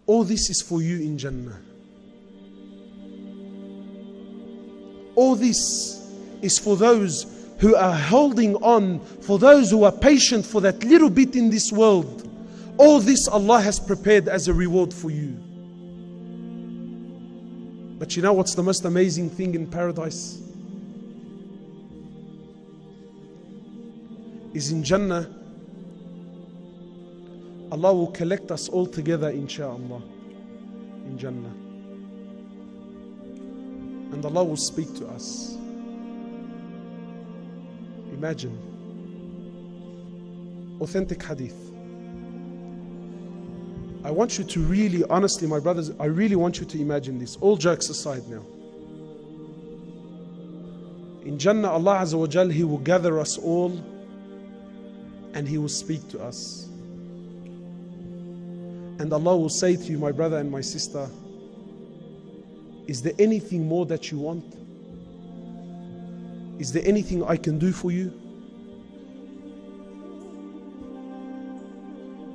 All this is for you in Jannah. All this is for those who are holding on, for those who are patient for that little bit in this world. All this Allah has prepared as a reward for you. But you know what's the most amazing thing in paradise? Is in Jannah, Allah will collect us all together, insha'Allah, in Jannah. And Allah will speak to us. Imagine. Authentic hadith. I want you to really, honestly, my brothers, I really want you to imagine this. All jokes aside now. In Jannah, Allah Azza wa Jal, He will gather us all and He will speak to us. And Allah will say to you, my brother and my sister, is there anything more that you want? Is there anything I can do for you?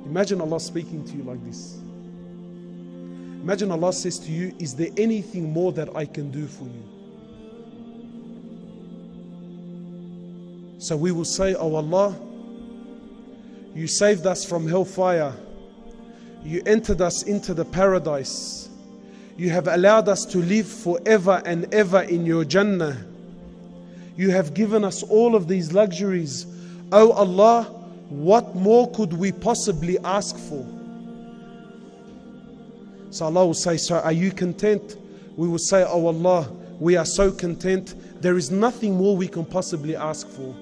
Imagine Allah speaking to you like this. Imagine Allah says to you, is there anything more that I can do for you? So we will say, oh Allah, you saved us from hellfire. You entered us into the paradise. You have allowed us to live forever and ever in your Jannah. You have given us all of these luxuries. Oh Allah, what more could we possibly ask for? So Allah will say, so are you content? We will say, oh Allah, we are so content. There is nothing more we can possibly ask for.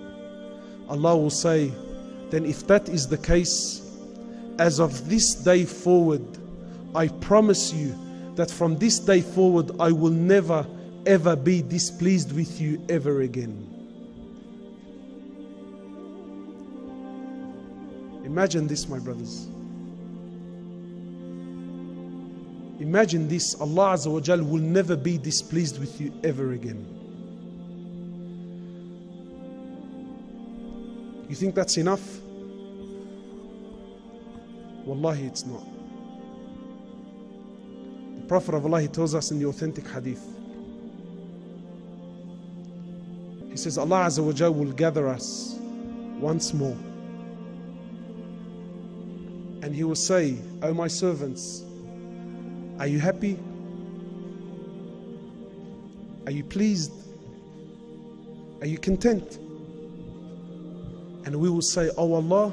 Allah will say, then if that is the case, as of this day forward, I promise you that from this day forward, I will never ever be displeased with you ever again. Imagine this, my brothers. Imagine this, Allah Azza wa Jal will never be displeased with you ever again. You think that's enough? Wallahi, it's not. The Prophet of Allah, he tells us in the authentic hadith. He says, Allah Azza wa Jal will gather us once more. And He will say, oh my servants, are you happy? Are you pleased? Are you content? And we will say, oh Allah,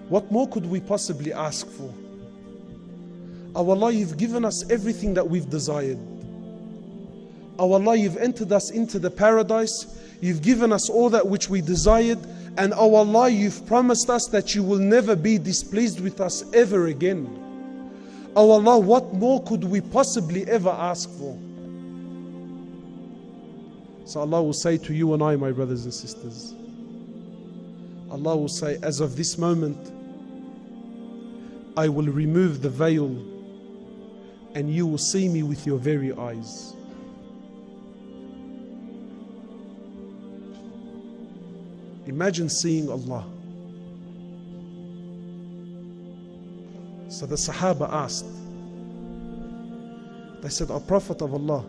what more could we possibly ask for? Oh Allah, you've given us everything that we've desired. Oh Allah, you've entered us into the paradise. You've given us all that which we desired. And oh Allah, you've promised us that you will never be displeased with us ever again. Oh Allah, what more could we possibly ever ask for? So Allah will say to you and I, my brothers and sisters, Allah will say, as of this moment, I will remove the veil and you will see me with your very eyes. Imagine seeing Allah. So the Sahaba asked, they said, O Prophet of Allah,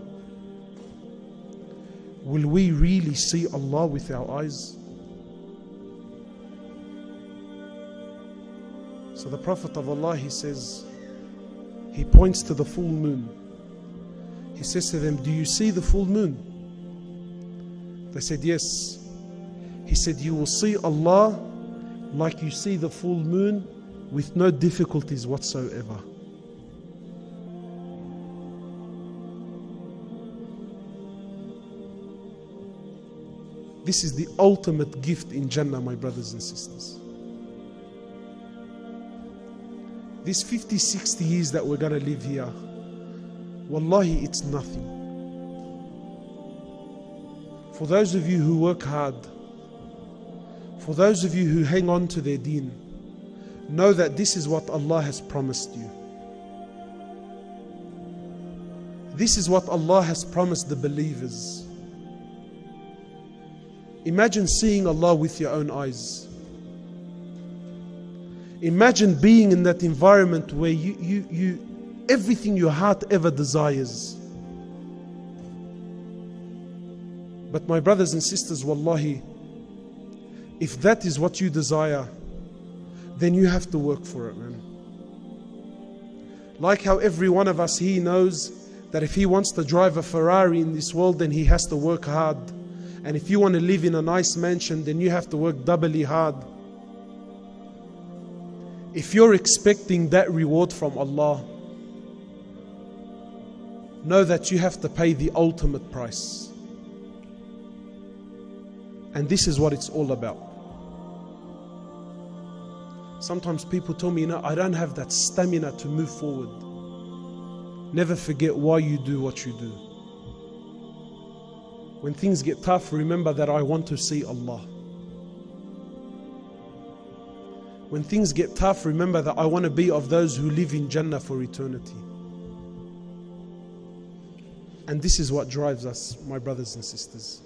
will we really see Allah with our eyes? So the Prophet of Allah, he says, he points to the full moon. He says to them, do you see the full moon? They said, yes. He said, you will see Allah like you see the full moon with no difficulties whatsoever. This is the ultimate gift in Jannah, my brothers and sisters. These 50, 60 years that we're going to live here, wallahi, it's nothing. For those of you who work hard, for those of you who hang on to their deen, know that this is what Allah has promised you. This is what Allah has promised the believers. Imagine seeing Allah with your own eyes. Imagine being in that environment where everything your heart ever desires. But my brothers and sisters, wallahi, if that is what you desire, then you have to work for it, man. Like how every one of us, he knows that if he wants to drive a Ferrari in this world, then he has to work hard. And if you want to live in a nice mansion, then you have to work doubly hard. If you're expecting that reward from Allah, know that you have to pay the ultimate price. And this is what it's all about. Sometimes people tell me, I don't have that stamina to move forward. Never forget why you do what you do. When things get tough, remember that I want to see Allah. When things get tough, remember that I want to be of those who live in Jannah for eternity. And this is what drives us, my brothers and sisters.